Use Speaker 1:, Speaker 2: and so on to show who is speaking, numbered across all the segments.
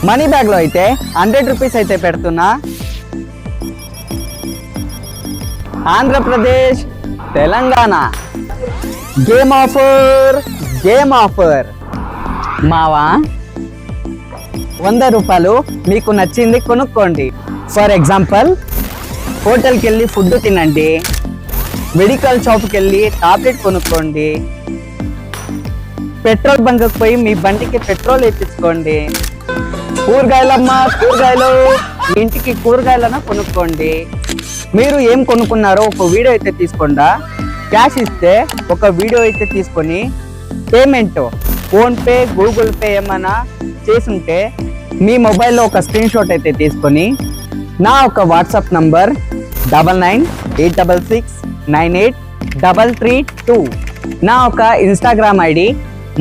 Speaker 1: Money bag లో అయితే 100 rupees అయితే పెడుతున్నా. ఆంధ్రప్రదేశ్, తెలంగాణ గేమ్ ఆఫర్ మావా 100 రూపాయలు మీకు నచ్చింది కొనుక్కోండి. ఫర్ ఎగ్జాంపుల్ హోటల్కి వెళ్ళి ఫుడ్ తినండి, మెడికల్ షాప్కి వెళ్ళి టాబ్లెట్ కొనుక్కోండి, పెట్రోల్ బంక్కి పోయి మీ బండికి పెట్రోల్ వేయించుకోండి, కూరగాయలు ఇంటికి కూరగాయలను కొనుక్కోండి. మీరు ఏం కొనుక్కున్నారో ఒక వీడియో అయితే తీసుకోండా, క్యాష్ ఇస్తే ఒక వీడియో అయితే తీసుకొని పేమెంట్ ఫోన్పే గూగుల్ పే ఏమైనా చేసుంటే మీ మొబైల్లో ఒక స్క్రీన్ షాట్ అయితే తీసుకొని నా ఒక వాట్సాప్ నంబర్ 9986698332, నా ఒక ఇన్స్టాగ్రామ్ ఐడి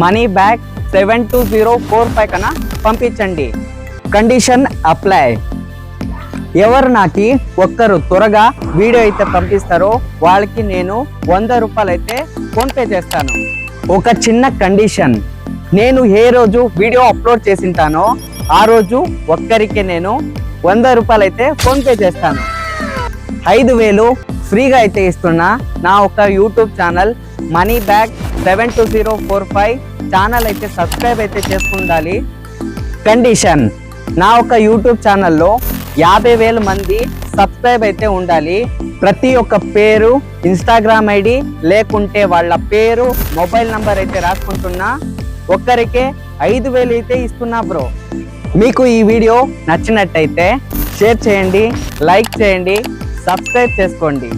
Speaker 1: moneyBag72045 కన్నా పంపించండి. Condition apply. ఎవరు నాకు ఒక్కరు త్వరగా వీడియో అయితే పంపిస్తారో వాళ్ళకి నేను 100 రూపాయలు అయితే ఫోన్పే చేస్తాను. ఒక చిన్న కండిషన్, నేను ఏ రోజు వీడియో అప్లోడ్ చేసింటానో ఆ రోజు ఒక్కరికి నేను 100 రూపాయలు అయితే ఫోన్పే చేస్తాను. 5,000 ఫ్రీగా అయితే ఇస్తున్నా. నా ఒక యూట్యూబ్ ఛానల్ moneyBag72045 ఛానల్ అయితే సబ్స్క్రైబ్ అయితే చేసుకుండాలి. కండిషన్, నా ఒక యూట్యూబ్ ఛానల్లో 50,000 మంది సబ్స్క్రైబ్ అయితే ఉండాలి. ప్రతి ఒక్క పేరు, ఇన్స్టాగ్రామ్ ఐడి లేకుంటే వాళ్ళ పేరు, మొబైల్ నంబర్ అయితే రాసుకుంటున్నా. ఒక్కరికే 5,000 అయితే ఇస్తున్నా బ్రో. మీకు ఈ వీడియో నచ్చినట్టయితే షేర్ చేయండి, లైక్ చేయండి, సబ్స్క్రైబ్ చేసుకోండి.